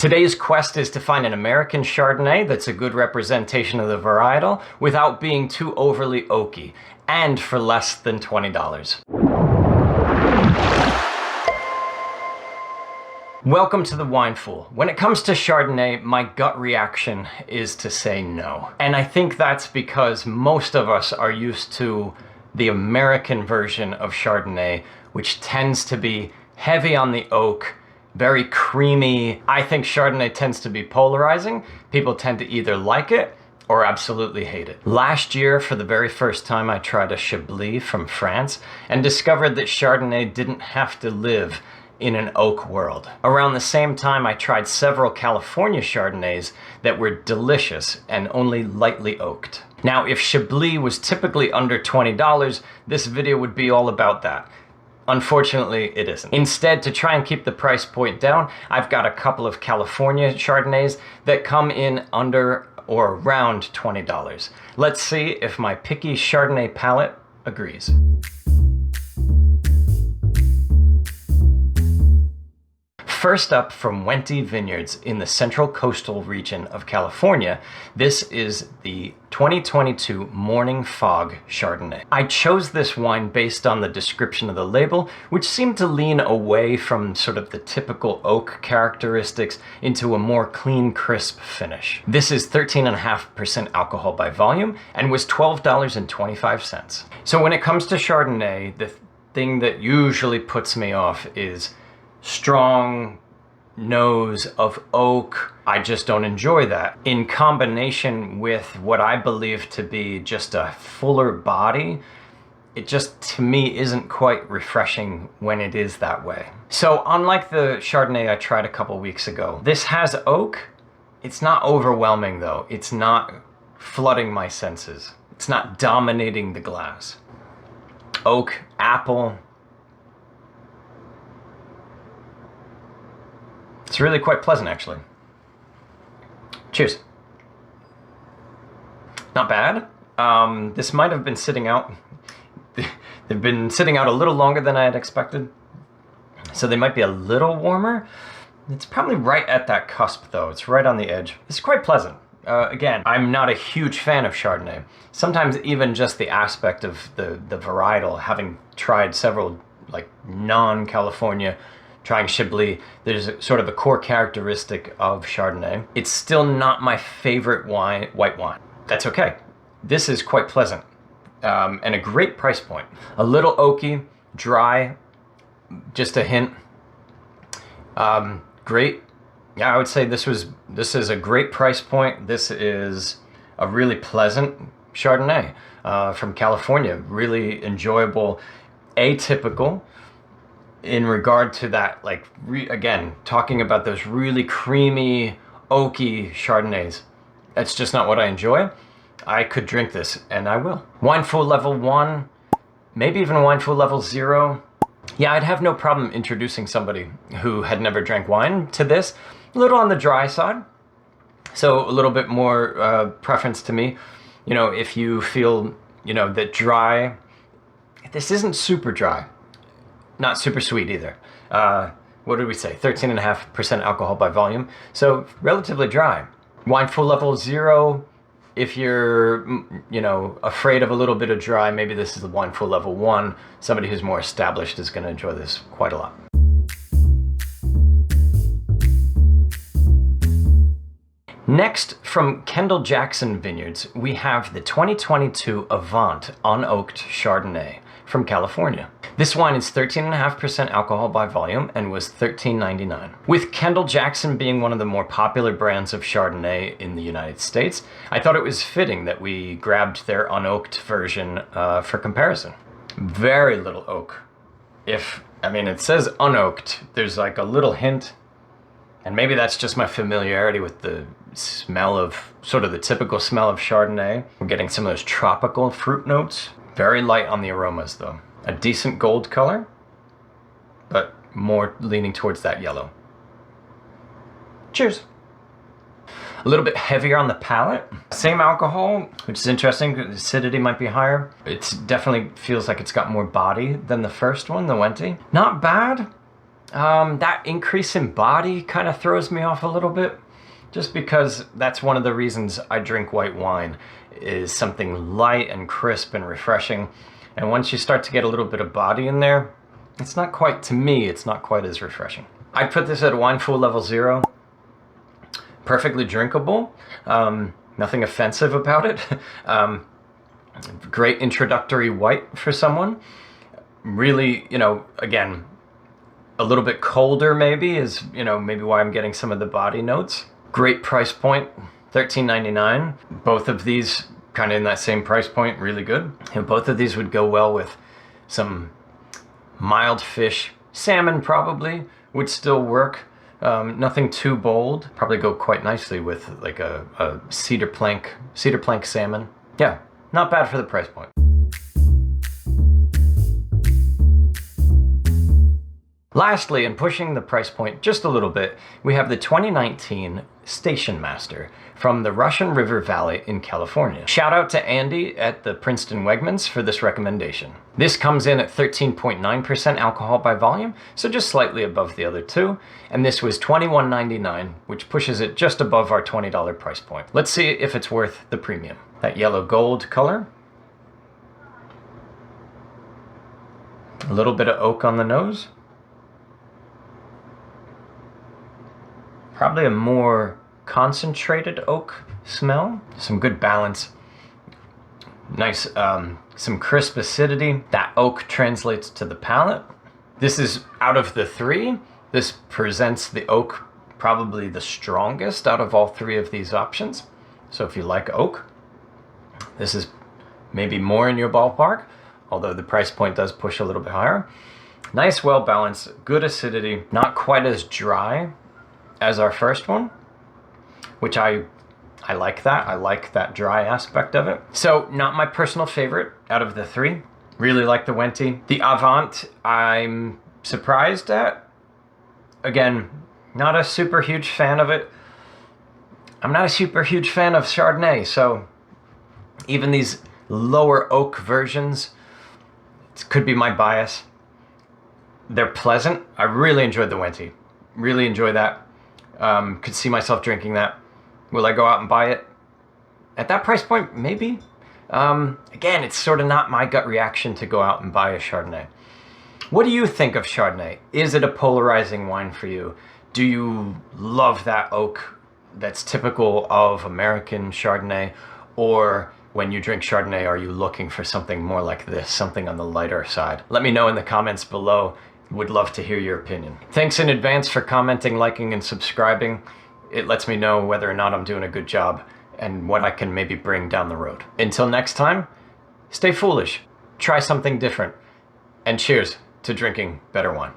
Today's quest is to find an American Chardonnay that's a good representation of the varietal without being too overly oaky, and for less than $20. Welcome to the Wine Fool. When it comes to Chardonnay, my gut reaction is to say no. And I think that's because most of us are used to the American version of Chardonnay, which tends to be heavy on the oak, very creamy. I think Chardonnay tends to be polarizing. People tend to either like it or absolutely hate it. Last year, for the very first time, I tried a Chablis from France and discovered that Chardonnay didn't have to live in an oak world. Around the same time, I tried several California Chardonnays that were delicious and only lightly oaked. Now, if Chablis was typically under $20, this video would be all about that. Unfortunately, it isn't. Instead, to try and keep the price point down, I've got a couple of California Chardonnays that come in under or around $20. Let's see if my picky Chardonnay palate agrees. First up, from Wente Vineyards in the central coastal region of California, this is the 2022 Morning Fog Chardonnay. I chose this wine based on the description of the label, which seemed to lean away from sort of the typical oak characteristics into a more clean, crisp finish. This is 13.5% alcohol by volume and was $12.25. So when it comes to Chardonnay, the thing that usually puts me off is strong nose of oak. I just don't enjoy that. In combination with what I believe to be just a fuller body, it just, to me, isn't quite refreshing when it is that way. So unlike the Chardonnay I tried a couple weeks ago, this has oak. It's not overwhelming though. It's not flooding my senses. It's not dominating the glass. Oak, apple. It's really quite pleasant, actually. Cheers. Not bad. This might have been sitting out. They've been sitting out a little longer than I had expected, so they might be a little warmer. It's probably right at that cusp, though. It's right on the edge. It's quite pleasant. Again, I'm not a huge fan of Chardonnay. Sometimes even just the aspect of the varietal, having tried several like non-California, trying Chablis, there's sort of a core characteristic of Chardonnay. It's still not my favorite white wine. That's okay. This is quite pleasant and a great price point. A little oaky, dry, just a hint. Great. Yeah, I would say this is a great price point. This is a really pleasant Chardonnay from California. Really enjoyable, atypical. In regard to that, like, again, talking about those really creamy, oaky Chardonnays, that's just not what I enjoy. I could drink this, and I will. Wine Fool level 1, maybe even Wine Fool level 0. Yeah, I'd have no problem introducing somebody who had never drank wine to this. A little on the dry side, so a little bit more preference to me. You know, if you feel, you know, that dry, this isn't super dry. Not super sweet either. What did we say? 13.5% alcohol by volume. So relatively dry. Wine Fool level 0. If you're, you know, afraid of a little bit of dry, maybe this is the Wine Fool level 1. Somebody who's more established is going to enjoy this quite a lot. Next, from Kendell-Jackson Vineyards, we have the 2022 Avant Unoaked Chardonnay from California. This wine is 13.5% alcohol by volume and was $13.99. With Kendell-Jackson being one of the more popular brands of Chardonnay in the United States, I thought it was fitting that we grabbed their unoaked version for comparison. Very little oak. I mean, it says unoaked, there's like a little hint, and maybe that's just my familiarity with the smell of, sort of the typical smell of Chardonnay. We're getting some of those tropical fruit notes. Very light on the aromas though. A decent gold color, but more leaning towards that yellow. Cheers. A little bit heavier on the palate. Same alcohol, which is interesting. The acidity might be higher. It definitely feels like it's got more body than the first one, the Wente. Not bad. That increase in body kind of throws me off a little bit, just because that's one of the reasons I drink white wine, is something light and crisp and refreshing. And once you start to get a little bit of body in there, it's not quite, to me, it's not quite as refreshing. I'd put this at Wine Fool level 0. Perfectly drinkable. Nothing offensive about it. Great introductory white for someone. Really, you know, again, a little bit colder maybe is, you know, maybe why I'm getting some of the body notes. Great price point, $13.99. Both of these kind of in that same price point, really good. And both of these would go well with some mild fish. Salmon probably would still work. Nothing too bold. Probably go quite nicely with like a cedar plank salmon. Yeah, not bad for the price point. Lastly, and pushing the price point just a little bit, we have the 2019 Stationmaster from the Russian River Valley in California. Shout out to Andy at the Princeton Wegmans for this recommendation. This comes in at 13.9% alcohol by volume, so just slightly above the other two, and this was $21.99, which pushes it just above our $20 price point. Let's see if it's worth the premium. That yellow gold color. A little bit of oak on the nose. Probably a more concentrated oak smell. Some good balance. Nice, some crisp acidity. That oak translates to the palate. This is, out of the three, this presents the oak probably the strongest out of all three of these options. So if you like oak, this is maybe more in your ballpark, although the price point does push a little bit higher. Nice, well balanced, good acidity, not quite as dry as our first one, which I like that. I like that dry aspect of it. So not my personal favorite out of the three. Really like the Wente. The Avant, I'm surprised at. Again, not a super huge fan of it. I'm not a super huge fan of Chardonnay, so even these lower oak versions, it could be my bias. They're pleasant. I really enjoyed the Wente. Really enjoy that. Could see myself drinking that. Will I go out and buy it? At that price point, maybe. Again, it's sort of not my gut reaction to go out and buy a Chardonnay. What do you think of Chardonnay? Is it a polarizing wine for you? Do you love that oak that's typical of American Chardonnay? Or when you drink Chardonnay, are you looking for something more like this, something on the lighter side? Let me know in the comments below. Would love to hear your opinion. Thanks in advance for commenting, liking, and subscribing. It lets me know whether or not I'm doing a good job and what I can maybe bring down the road. Until next time, stay foolish, try something different, and cheers to drinking better wine.